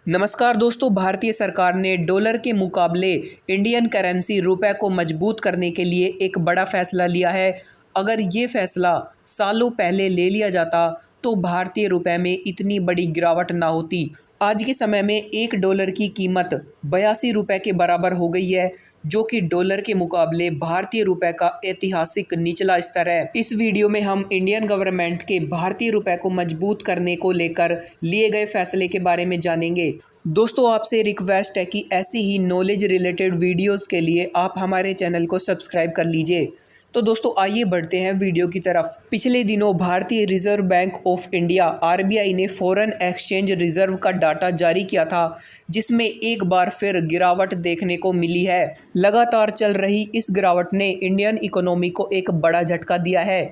नमस्कार दोस्तों, भारतीय सरकार ने डॉलर के मुकाबले इंडियन करेंसी रुपए को मजबूत करने के लिए एक बड़ा फैसला लिया है। अगर ये फैसला सालों पहले ले लिया जाता तो भारतीय रुपए में इतनी बड़ी गिरावट ना होती। आज के समय में $1 की कीमत 82 रुपये के बराबर हो गई है, जो कि डॉलर के मुकाबले भारतीय रुपए का ऐतिहासिक निचला स्तर है। इस वीडियो में हम इंडियन गवर्नमेंट के भारतीय रुपए को मजबूत करने को लेकर लिए गए फैसले के बारे में जानेंगे। दोस्तों, आपसे रिक्वेस्ट है कि ऐसी ही नॉलेज रिलेटेड वीडियोस के लिए आप हमारे चैनल को सब्सक्राइब कर लीजिए। तो दोस्तों, आइए बढ़ते हैं वीडियो की तरफ। पिछले दिनों भारतीय reserve bank of India RBI ने फॉरेन एक्सचेंज रिजर्व का डाटा जारी किया था, जिसमें एक बार फिर गिरावट देखने को मिली है। लगातार चल रही इस गिरावट ने इंडियन इकोनॉमी को एक बड़ा झटका दिया है।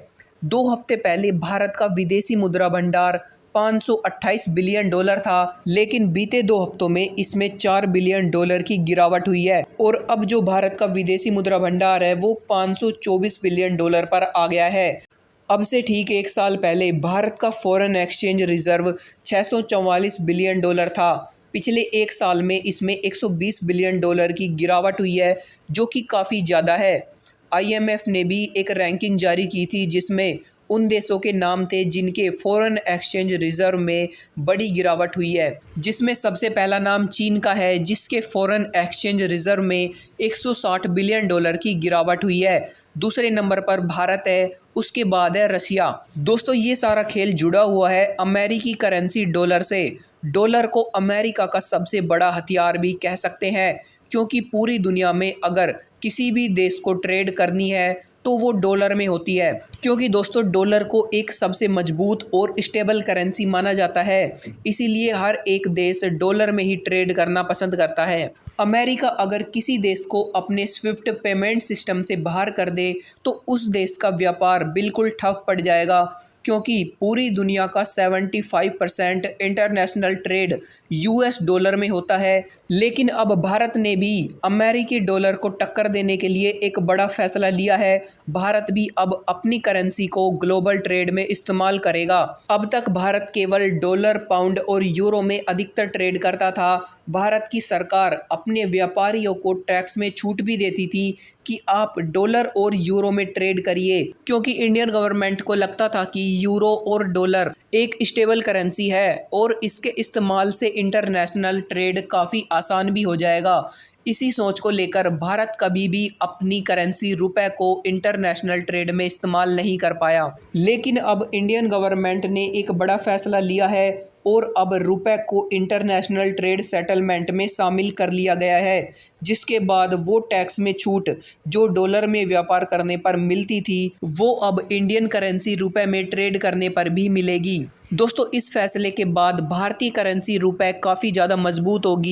2 हफ्ते पहले भारत का विदेशी मुद्रा भंडार $528 बिलियन था, लेकिन बीते 2 हफ्तों में इसमें $4 बिलियन की गिरावट हुई है और अब जो भारत का विदेशी मुद्रा भंडार है वो $524 बिलियन पर आ गया है। अब से ठीक 1 साल पहले भारत का फॉरेन एक्सचेंज रिजर्व $644 बिलियन था। पिछले 1 साल में इसमें $120 बिलियन की गिरावट हुई है, जो कि काफ़ी ज़्यादा है। IMF ने भी एक रैंकिंग जारी की थी, जिसमें उन देशों के नाम थे जिनके फॉरेन एक्सचेंज रिजर्व में बड़ी गिरावट हुई है, जिसमें सबसे पहला नाम चीन का है, जिसके फॉरेन एक्सचेंज रिजर्व में $160 बिलियन की गिरावट हुई है। दूसरे नंबर पर भारत है, उसके बाद है रशिया। दोस्तों, ये सारा खेल जुड़ा हुआ है अमेरिकी करेंसी डॉलर से। डॉलर को अमेरिका का सबसे बड़ा हथियार भी कह सकते हैं, क्योंकि पूरी दुनिया में अगर किसी भी देश को ट्रेड करनी है तो वो डॉलर में होती है, क्योंकि दोस्तों डॉलर को एक सबसे मजबूत और स्टेबल करेंसी माना जाता है। इसीलिए हर एक देश डॉलर में ही ट्रेड करना पसंद करता है। अमेरिका अगर किसी देश को अपने स्विफ्ट पेमेंट सिस्टम से बाहर कर दे तो उस देश का व्यापार बिल्कुल ठप पड़ जाएगा, क्योंकि पूरी दुनिया का 75% इंटरनेशनल ट्रेड US डॉलर में होता है। लेकिन अब भारत ने भी अमेरिकी डॉलर को टक्कर देने के लिए एक बड़ा फैसला लिया है। भारत भी अब अपनी करेंसी को ग्लोबल ट्रेड में इस्तेमाल करेगा। अब तक भारत केवल डॉलर, पाउंड और यूरो में अधिकतर ट्रेड करता था। भारत की सरकार अपने व्यापारियों को टैक्स में छूट भी देती थी कि आप डॉलर और यूरो में ट्रेड करिए, क्योंकि इंडियन गवर्नमेंट को लगता था कि यूरो और डॉलर एक स्टेबल करेंसी है और इसके इस्तेमाल से इंटरनेशनल ट्रेड काफ़ी आसान भी हो जाएगा। इसी सोच को लेकर भारत कभी भी अपनी करेंसी रुपए को इंटरनेशनल ट्रेड में इस्तेमाल नहीं कर पाया। लेकिन अब इंडियन गवर्नमेंट ने एक बड़ा फैसला लिया है और अब रुपए को इंटरनेशनल ट्रेड सेटलमेंट में शामिल कर लिया गया है, जिसके बाद वो टैक्स में छूट जो डॉलर में व्यापार करने पर मिलती थी वो अब इंडियन करेंसी रुपए में ट्रेड करने पर भी मिलेगी। दोस्तों, इस फैसले के बाद भारतीय करेंसी रुपए काफ़ी ज़्यादा मजबूत होगी